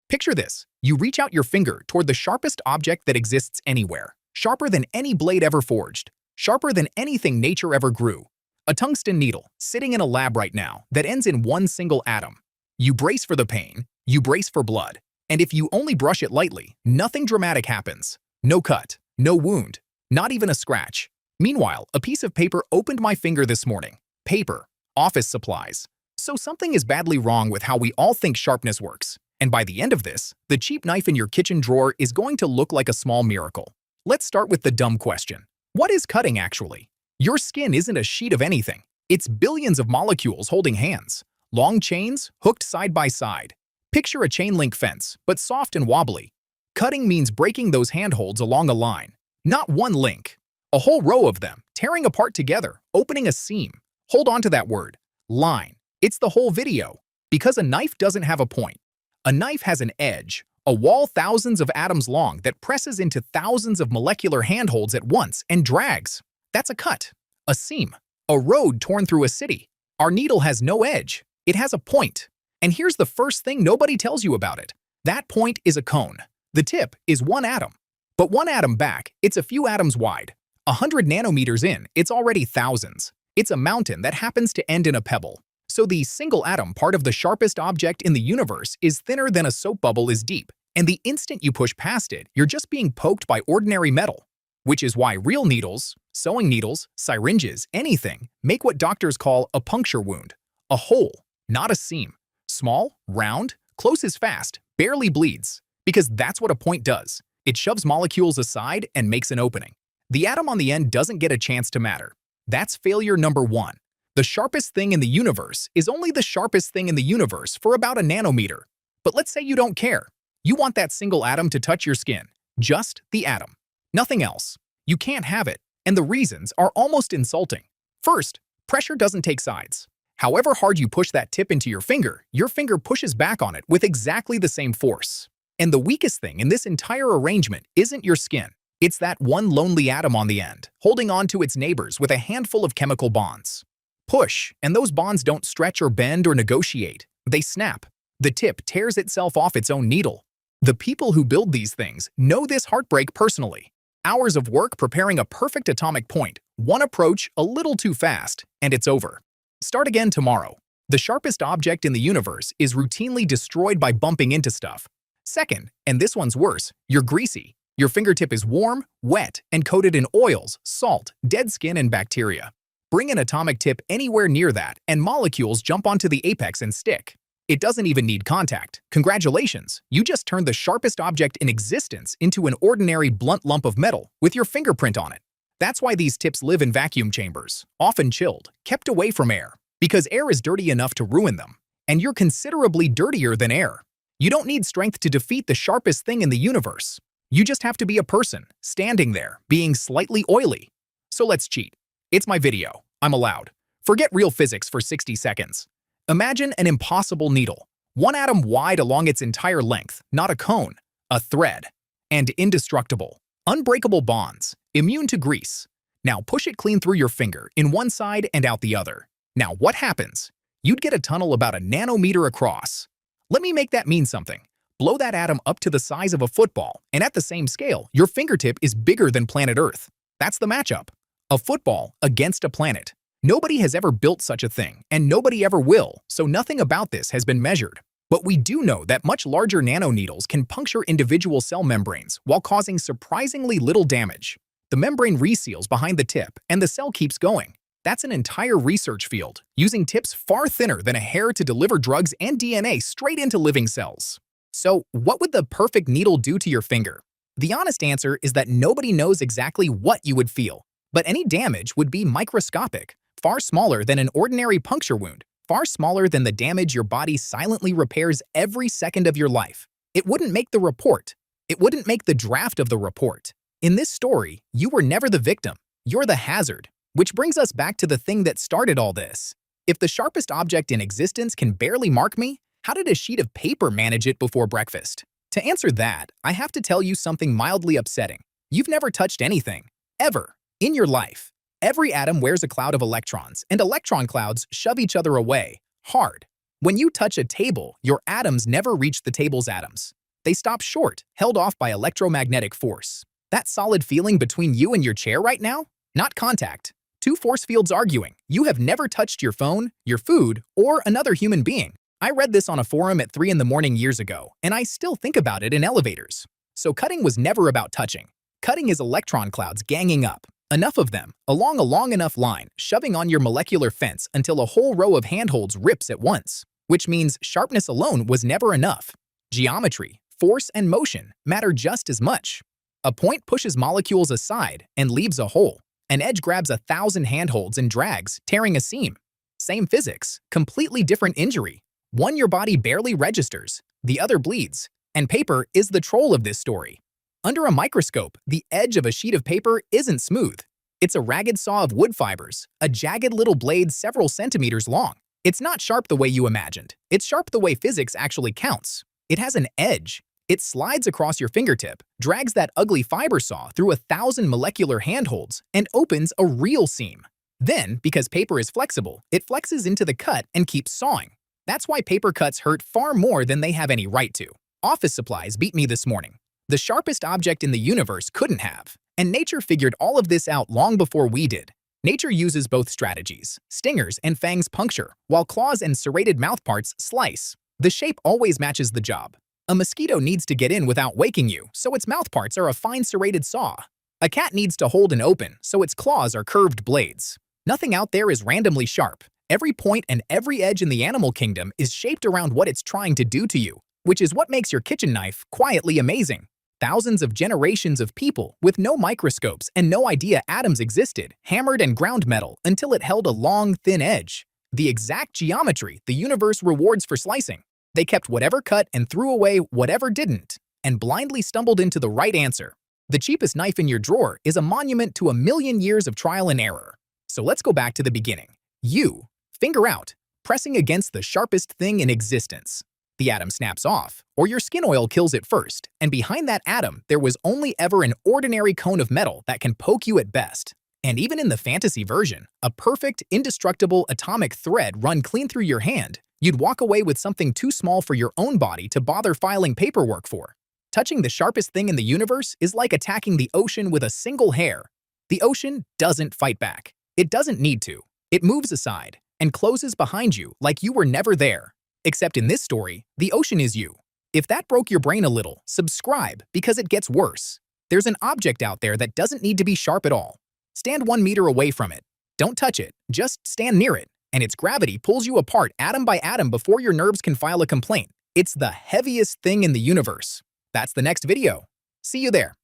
Picture this. You reach out your finger toward the sharpest object that exists anywhere, sharper than any blade ever forged, sharper than anything nature ever grew. A tungsten needle sitting in a lab right now that ends in one single atom. You brace for the pain, you brace for blood, and if you only brush it lightly, nothing dramatic happens. No cut, no wound, not even a scratch. Meanwhile, a piece of paper opened my finger this morning. Paper, office supplies. So something is badly wrong with how we all think sharpness works. And by the end of this, the cheap knife in your kitchen drawer is going to look like a small miracle. Let's start with the dumb question. What is cutting actually? Your skin isn't a sheet of anything. It's billions of molecules holding hands. Long chains hooked side by side. Picture a chain link fence, but soft and wobbly. Cutting means breaking those handholds along a line. Not one link. A whole row of them, tearing apart together, opening a seam. Hold on to that word. Line. It's the whole video. Because a knife doesn't have a point. A knife has an edge, a wall thousands of atoms long that presses into thousands of molecular handholds at once and drags. That's a cut. A seam. A road torn through a city. Our needle has no edge. It has a point. And here's the first thing nobody tells you about it. That point is a cone. The tip is one atom. But one atom back, it's a few atoms wide. 100 nanometers in, it's already thousands. It's a mountain that happens to end in a pebble. So the single atom part of the sharpest object in the universe is thinner than a soap bubble is deep. And the instant you push past it, you're just being poked by ordinary metal. Which is why real needles, sewing needles, syringes, anything, make what doctors call a puncture wound. A hole, not a seam. Small, round, closes fast, barely bleeds. Because that's what a point does. It shoves molecules aside and makes an opening. The atom on the end doesn't get a chance to matter. That's failure number one. The sharpest thing in the universe is only the sharpest thing in the universe for about a nanometer. But let's say you don't care. You want that single atom to touch your skin. Just the atom. Nothing else. You can't have it, and the reasons are almost insulting. First, pressure doesn't take sides. However hard you push that tip into your finger pushes back on it with exactly the same force. And the weakest thing in this entire arrangement isn't your skin. It's that one lonely atom on the end, holding on to its neighbors with a handful of chemical bonds. Push, and those bonds don't stretch or bend or negotiate. They snap. The tip tears itself off its own needle. The people who build these things know this heartbreak personally. Hours of work preparing a perfect atomic point, one approach a little too fast, and it's over. Start again tomorrow. The sharpest object in the universe is routinely destroyed by bumping into stuff. Second, and this one's worse, you're greasy. Your fingertip is warm, wet, and coated in oils, salt, dead skin, and bacteria. Bring an atomic tip anywhere near that, and molecules jump onto the apex and stick. It doesn't even need contact. Congratulations, you just turned the sharpest object in existence into an ordinary blunt lump of metal with your fingerprint on it. That's why these tips live in vacuum chambers, often chilled, kept away from air, because air is dirty enough to ruin them. And you're considerably dirtier than air. You don't need strength to defeat the sharpest thing in the universe. You just have to be a person, standing there, being slightly oily. So let's cheat. It's my video. I'm allowed. Forget real physics for 60 seconds. Imagine an impossible needle. One atom wide along its entire length, not a cone, a thread. And indestructible. Unbreakable bonds. Immune to grease. Now push it clean through your finger, in one side and out the other. Now what happens? You'd get a tunnel about a nanometer across. Let me make that mean something. Blow that atom up to the size of a football, and at the same scale, your fingertip is bigger than planet Earth. That's the matchup. A football against a planet. Nobody has ever built such a thing, and nobody ever will, so nothing about this has been measured. But we do know that much larger nanoneedles can puncture individual cell membranes while causing surprisingly little damage. The membrane reseals behind the tip, and the cell keeps going. That's an entire research field, using tips far thinner than a hair to deliver drugs and DNA straight into living cells. So, what would the perfect needle do to your finger? The honest answer is that nobody knows exactly what you would feel. But any damage would be microscopic, far smaller than an ordinary puncture wound, far smaller than the damage your body silently repairs every second of your life. It wouldn't make the report. It wouldn't make the draft of the report. In this story, you were never the victim. You're the hazard. Which brings us back to the thing that started all this. If the sharpest object in existence can barely mark me, how did a sheet of paper manage it before breakfast? To answer that, I have to tell you something mildly upsetting. You've never touched anything, ever, in your life. Every atom wears a cloud of electrons, and electron clouds shove each other away, hard. When you touch a table, your atoms never reach the table's atoms. They stop short, held off by electromagnetic force. That solid feeling between you and your chair right now? Not contact. Two force fields arguing. You have never touched your phone, your food, or another human being. I read this on a forum at 3 in the morning years ago, and I still think about it in elevators. So cutting was never about touching. Cutting is electron clouds ganging up. Enough of them, along a long enough line, shoving on your molecular fence until a whole row of handholds rips at once. Which means sharpness alone was never enough. Geometry, force, and motion matter just as much. A point pushes molecules aside and leaves a hole. An edge grabs 1,000 handholds and drags, tearing a seam. Same physics, completely different injury. One your body barely registers, the other bleeds. And paper is the troll of this story. Under a microscope, the edge of a sheet of paper isn't smooth. It's a ragged saw of wood fibers, a jagged little blade several centimeters long. It's not sharp the way you imagined. It's sharp the way physics actually counts. It has an edge. It slides across your fingertip, drags that ugly fiber saw through 1,000 molecular handholds, and opens a real seam. Then, because paper is flexible, it flexes into the cut and keeps sawing. That's why paper cuts hurt far more than they have any right to. Office supplies beat me this morning. The sharpest object in the universe couldn't have. And nature figured all of this out long before we did. Nature uses both strategies. Stingers and fangs puncture, while claws and serrated mouthparts slice. The shape always matches the job. A mosquito needs to get in without waking you, so its mouthparts are a fine serrated saw. A cat needs to hold and open, so its claws are curved blades. Nothing out there is randomly sharp. Every point and every edge in the animal kingdom is shaped around what it's trying to do to you, which is what makes your kitchen knife quietly amazing. Thousands of generations of people with no microscopes and no idea atoms existed hammered and ground metal until it held a long, thin edge. The exact geometry the universe rewards for slicing. They kept whatever cut and threw away whatever didn't, and blindly stumbled into the right answer. The cheapest knife in your drawer is a monument to 1,000,000 years of trial and error. So let's go back to the beginning. You, finger out, pressing against the sharpest thing in existence. The atom snaps off, or your skin oil kills it first, and behind that atom, there was only ever an ordinary cone of metal that can poke you at best. And even in the fantasy version, a perfect, indestructible atomic thread run clean through your hand, you'd walk away with something too small for your own body to bother filing paperwork for. Touching the sharpest thing in the universe is like attacking the ocean with a single hair. The ocean doesn't fight back. It doesn't need to. It moves aside and closes behind you like you were never there. Except in this story, the ocean is you. If that broke your brain a little, subscribe because it gets worse. There's an object out there that doesn't need to be sharp at all. Stand 1 meter away from it. Don't touch it, just stand near it, and its gravity pulls you apart atom by atom before your nerves can file a complaint. It's the heaviest thing in the universe. That's the next video. See you there.